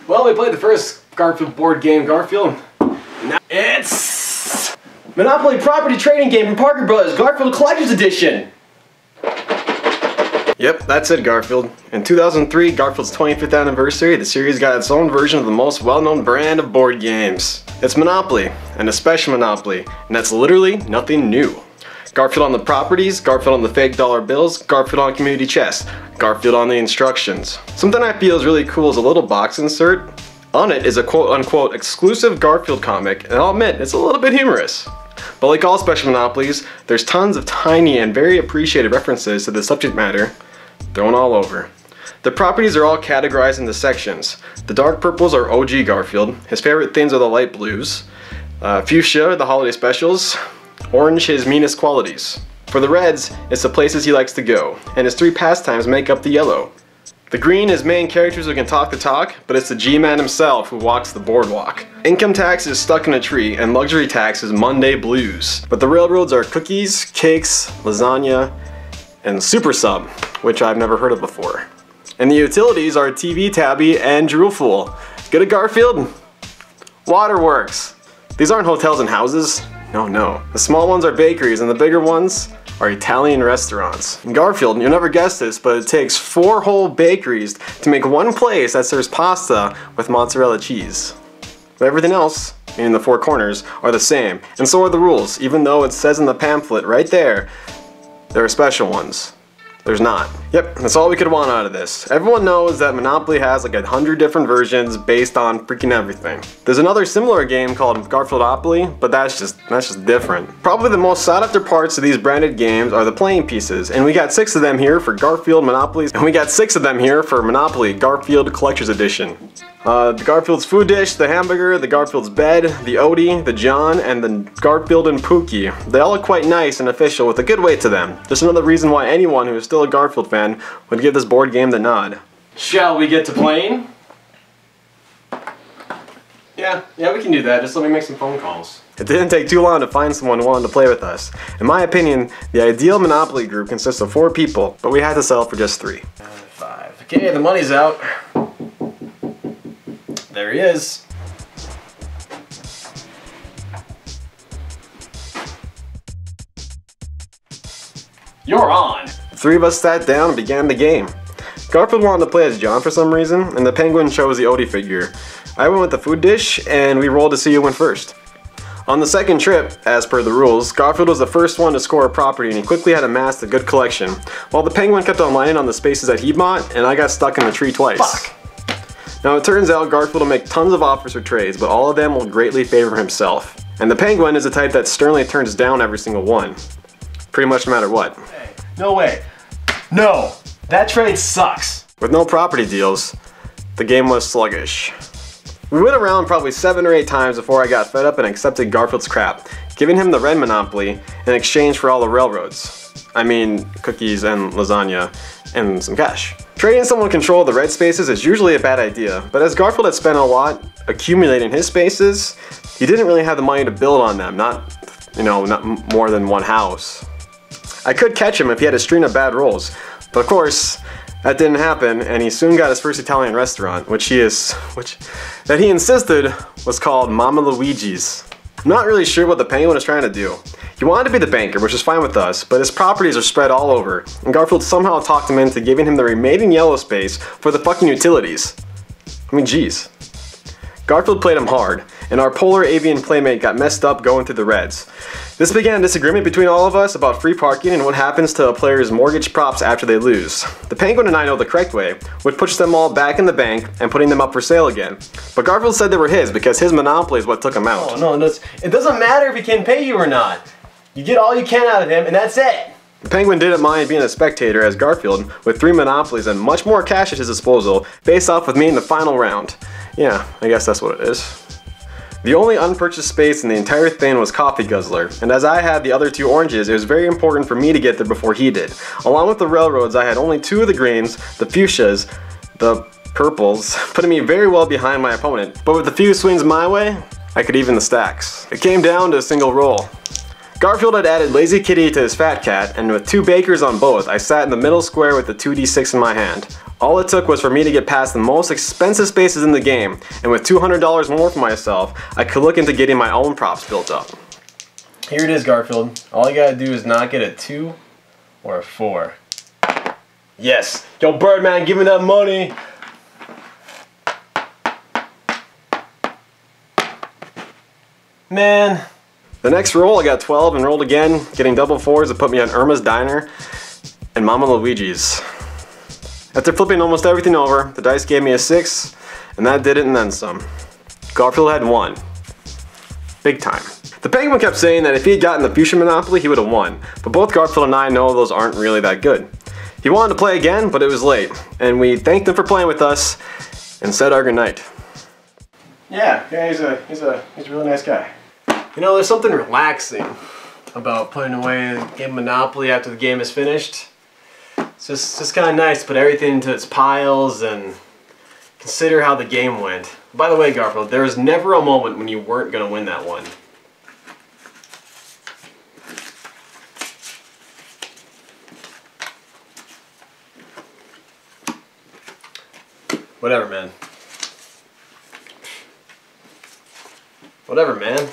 Well, we played the first Garfield board game, Garfield. Now it's Monopoly Property Trading Game from Parker Brothers, Garfield Collector's Edition. Yep, that's it, Garfield. In 2003, Garfield's 25th anniversary, the series got its own version of the most well-known brand of board games. It's Monopoly, and a special Monopoly, and that's literally nothing new. Garfield on the properties, Garfield on the fake dollar bills, Garfield on community chest, Garfield on the instructions. Something I feel is really cool is a little box insert. On it is a quote-unquote exclusive Garfield comic, and I'll admit, it's a little bit humorous. But like all special Monopolies, there's tons of tiny and very appreciated references to the subject matter thrown all over. The properties are all categorized into sections. The dark purples are OG Garfield, his favorite things are the light blues, fuchsia, the holiday specials, orange, his meanest qualities. For the reds, it's the places he likes to go, and his 3 pastimes make up the yellow. The green is main characters who can talk the talk, but it's the G-Man himself who walks the boardwalk. Income tax is stuck in a tree, and luxury tax is Monday blues. But the railroads are cookies, cakes, lasagna, and super sub, which I've never heard of before. And the utilities are TV Tabby and Droolful. Get it, Garfield? Waterworks. These aren't hotels and houses. No. The small ones are bakeries and the bigger ones are Italian restaurants. In Garfield, you'll never guess this, but it takes 4 whole bakeries to make one place that serves pasta with mozzarella cheese. But everything else, in the 4 corners, are the same. And so are the rules, even though it says in the pamphlet right there, there are special ones. There's not. Yep, that's all we could want out of this. Everyone knows that Monopoly has like 100 different versions based on freaking everything. There's another similar game called Garfieldopoly, but that's just different. Probably the most sought after parts of these branded games are the playing pieces, and we got 6 of them here for Garfield Monopolies, and we got 6 of them here for Monopoly Garfield Collector's Edition. The Garfield's food dish, the hamburger, the Garfield's bed, the Odie, the John, and the Garfield and Pookie. They all look quite nice and official with a good weight to them. Just another reason why anyone who is still a Garfield fan would give this board game the nod. Shall we get to playing? Yeah, we can do that. Just let me make some phone calls. It didn't take too long to find someone who wanted to play with us. In my opinion, the ideal Monopoly group consists of 4 people, but we had to settle for just 3. 5. Okay, the money's out. There he is. You're on! The 3 of us sat down and began the game. Garfield wanted to play as John for some reason, and the penguin chose the Odie figure. I went with the food dish, and we rolled to see who went first. On the second trip, as per the rules, Garfield was the first one to score a property, and he quickly had amassed a good collection, while the penguin kept on lining on the spaces that he bought, and I got stuck in the tree twice. Fuck! Now it turns out Garfield will make tons of offers for trades, but all of them will greatly favor himself. And the penguin is the type that sternly turns down every single one. Pretty much no matter what. Hey, no way. No! That trade sucks! With no property deals, the game was sluggish. We went around probably 7 or 8 times before I got fed up and accepted Garfield's crap, giving him the red Monopoly in exchange for all the railroads. I mean, cookies and lasagna and some cash. Trading someone control of the red spaces is usually a bad idea, but as Garfield had spent a lot accumulating his spaces, he didn't really have the money to build on them, not more than 1 house. I could catch him if he had a string of bad rolls, but of course, that didn't happen, and he soon got his first Italian restaurant, that he insisted was called Mama Luigi's. I'm not really sure what the penguin was trying to do. He wanted to be the banker, which is fine with us, but his properties are spread all over, and Garfield somehow talked him into giving him the remaining yellow space for the fucking utilities. I mean, geez. Garfield played him hard, and our polar avian playmate got messed up going through the reds. This began a disagreement between all of us about free parking and what happens to a player's mortgage props after they lose. The penguin and I know the correct way, which puts them all back in the bank and putting them up for sale again. But Garfield said they were his because his Monopoly is what took him out. Oh, no, it doesn't matter if he can pay you or not. You get all you can out of him and that's it. The penguin didn't mind being a spectator as Garfield, with 3 Monopolies and much more cash at his disposal, faced off with me in the final round. Yeah, I guess that's what it is. The only unpurchased space in the entire thing was Coffee Guzzler, and as I had the other 2 oranges, it was very important for me to get there before he did. Along with the railroads, I had only 2 of the greens, the fuchsias, the purples, putting me very well behind my opponent, but with a few swings my way, I could even the stacks. It came down to a single roll. Garfield had added Lazy Kitty to his Fat Cat, and with 2 bakers on both, I sat in the middle square with the 2d6 in my hand. All it took was for me to get past the most expensive spaces in the game, and with $200 more for myself, I could look into getting my own props built up. Here it is, Garfield. All you gotta do is not get a 2 or a 4. Yes! Yo, Birdman, give me that money! Man. The next roll, I got 12 and rolled again, getting double 4s to put me on Irma's Diner and Mama Luigi's. After flipping almost everything over, the dice gave me a 6, and that did it and then some. Garfield had won. Big time. The Penguin kept saying that if he had gotten the Fuchsia Monopoly, he would have won, but both Garfield and I know those aren't really that good. He wanted to play again, but it was late, and we thanked him for playing with us and said our goodnight. Yeah, he's a really nice guy. You know, there's something relaxing about putting away a game of Monopoly after the game is finished. It's just kind of nice to put everything into its piles and consider how the game went. By the way, Garfield, there was never a moment when you weren't going to win that one. Whatever, man. Whatever, man.